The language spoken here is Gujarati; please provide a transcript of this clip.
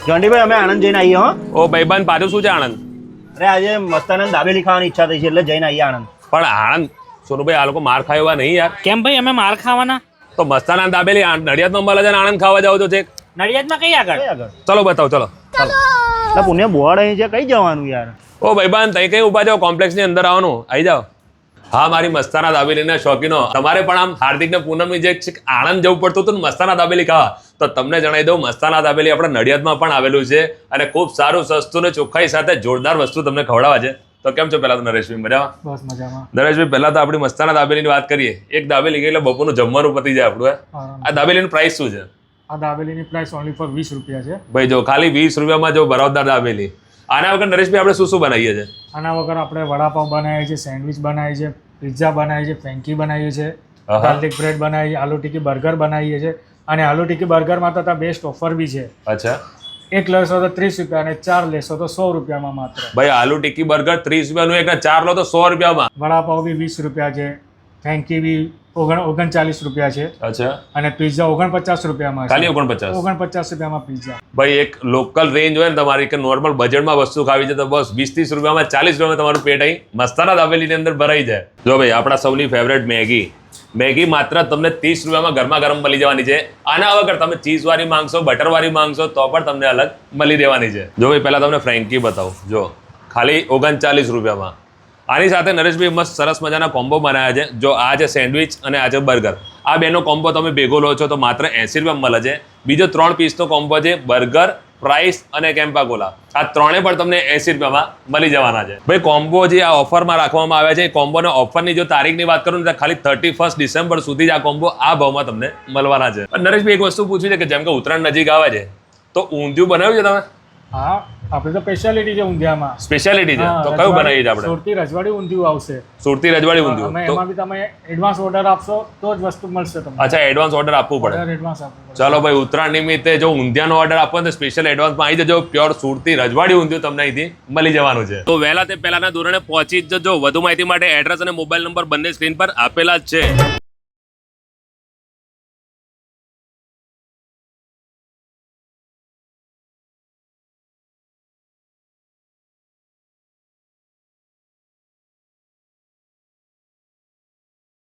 ઘંટીભાઈ અમે આણંદ જઈને આવીએ હો. ઓ ભાઈબંધ પાછું શું છે આણંદ? અરે આજે મસ્તાનંદ દાબેલી ખાવાની ઈચ્છા થઈ છે એટલે જઈને આવીએ આણંદ. પણ આણંદ સોનુભાઈ આ લોકો માર ખાય એવા નહીં યાર. કેમ ભાઈ અમે માર ખાવાના? તો મસ્તાનંદ દાબેલી નડિયાદમાં મળે છે ને આણંદ ખાવા જાવ તો છે. નડિયાદમાં કઈ આગળ? કઈ આગળ? ચલો બતાવો ચલો. એટલે પુણે બોર્ડ અહીં છે, કઈ જવાનું યાર? ઓ ભાઈબંધ તઈ કઈ ઉભા જાઓ, કોમ્પ્લેક્સની અંદર આવવાનું, આવી જાઓ. હા મારી મસ્તાના દાબેલીના શોખીનો, તમારે પણ આમ હાર્દિક ને પૂનમની જે આણંદ જવું પડતું હતું ને મસ્તાના દાબેલી ખાવા, તો તમને જણાવી દઉં મસ્તાના દાબેલી આપણે નડિયાદમાં પણ આવેલું છે અને ખૂબ સારું, સસ્તું ને ચોખ્ખાઈ સાથે જોરદાર વસ્તુ તમને ખવડાવવા છે. તો કેમ છો પહેલા તો નરેશભાઈ, મજામાં? બસ મજામાં. નરેશભાઈ પહેલા તો આપણી મસ્તાના દાબેલીની વાત કરીએ. એક દાબેલી ગઈ એટલે બપોરનું જમવાનું પતી જાય આપણું. આ દાબેલીનું પ્રાઇસ શું છે? આ દાબેલીની પ્રાઇસ ઓનલી ફોર 20 રૂપિયા છે. ભાઈ જો ખાલી 20 રૂપિયામાં જો બરાબર દાબેલી. આના વગર નરેશભાઈ આપણે શું શું બનાવીએ છીએ? આના વગર આપણે વડાપાવ બનાવીએ છીએ, સેન્ડવિચ બનાવીએ છીએ, પિઝા બનાવીએ છીએ, ફ્રેન્કી બનાવીએ છીએ, ગાર્લિક બ્રેડ બનાવીએ, આલુ ટિક્કી બર્ગર બનાવીએ છીએ. અને આલુ ટિક્કી બર્ગરમાં તો બેસ્ટ ઓફર બી છે. અચ્છા. એક લેશો તો 30 રૂપિયા અને 4 લેશો તો 100 રૂપિયામાં માત્ર. ભાઈ આલુ ટિક્કી બર્ગર 30 રૂપિયાનું એક ને 4 લો તો 100 રૂપિયામાં. વડાપાવ બી 20 રૂપિયા છે, ફ્રેન્કી બી 39 રૂપિયા છે. અચ્છા. અને પિઝા 49 રૂપિયામાં છે. ખાલી 49 રૂપિયામાં પિઝા. ભાઈ એક લોકલ રેન્જ હોય ને તમારી, કે નોર્મલ બજેટમાં વસ્તુ ખાવી છે તો બસ 20-30 રૂપિયામાં 40 રૂપિયામાં તમારું પેટ અહીં મસ્તાના દાબેલીની અંદર ભરાઈ જાય. જો ભાઈ આપણા સૌની ફેવરેટ મેગી માત્ર તમને 30 રૂપિયામાં ગરમા ગરમ મળી જવાની છે. આના વગર તમે ચીઝ વાળી માંગશો, બટર વાળી માંગશો તો પણ તમને અલગ મળી રહેવાની છે. જો ભાઈ પહેલા તમને ફ્રેન્કી બતાવું, જો ખાલી 39 રૂપિયામાં. આની સાથે નરેશભાઈ મસ્ત સરસ મજાના કોમ્બો બનાવ્યા છે. જો આ છે સેન્ડવિચ અને આ છે બર્ગર, આ બેનો કોમ્બો તમે ભેગો લો છો તો માત્ર 80 રૂપિયામાં મળે છે. બીજો 3 પીસનો કોમ્બો છે, બર્ગર, ફ્રાઈસ અને કેમ્પા કોલા. આ ત્રણે પણ તમને 80 રૂપિયામાં મળી જવાના છે. ભાઈ કોમ્બો જે આ ઓફરમાં રાખવામાં આવ્યા છે, એ કોમ્બોના ઓફરની જો તારીખની વાત કરું ને તો ખાલી 31 ડિસેમ્બર સુધી જ આ કોમ્બો આ ભાવમાં તમને મળવાના છે. નરેશભાઈ એક વસ્તુ પૂછવી છે કે જેમ કે ઉત્તરાયણ નજીક આવે છે તો ઊંધિયું બનાવ્યું છે તમે? હા, આપણે તો સ્પેશિયાલિટી છે ઊંધિયામાં. સ્પેશિયાલિટી છે તો કયું બનાવીએ છીએ આપણે? સુરતી રજવાડી ઊંધિયું આવશે. સુરતી રજવાડી ઊંધિયું. અમે એમાં બી તમે એડવાન્સ ઓર્ડર આપશો તો જ વસ્તુ મળશે તમને. અચ્છા, એડવાન્સ ઓર્ડર આપવું પડે. એડવાન્સ આપવું પડે. ચલો ભાઈ ઉત્તરાયણ નિમિત્તે જો ઊંધિયાનો ઓર્ડર આપવો તો સ્પેશિયલ એડવાન્સમાં આવી જજો. પ્યોર સુરતી રજવાડી ઊંધિયું તમને અહીંથી મળી જવાનું છે. તો વહેલા તે પહેલાના ધોરણે પહોંચી જ જજો. વધુ માહિતી માટે એડ્રેસ અને મોબાઈલ નંબર બંને સ્ક્રીન પર આપેલા જ છે.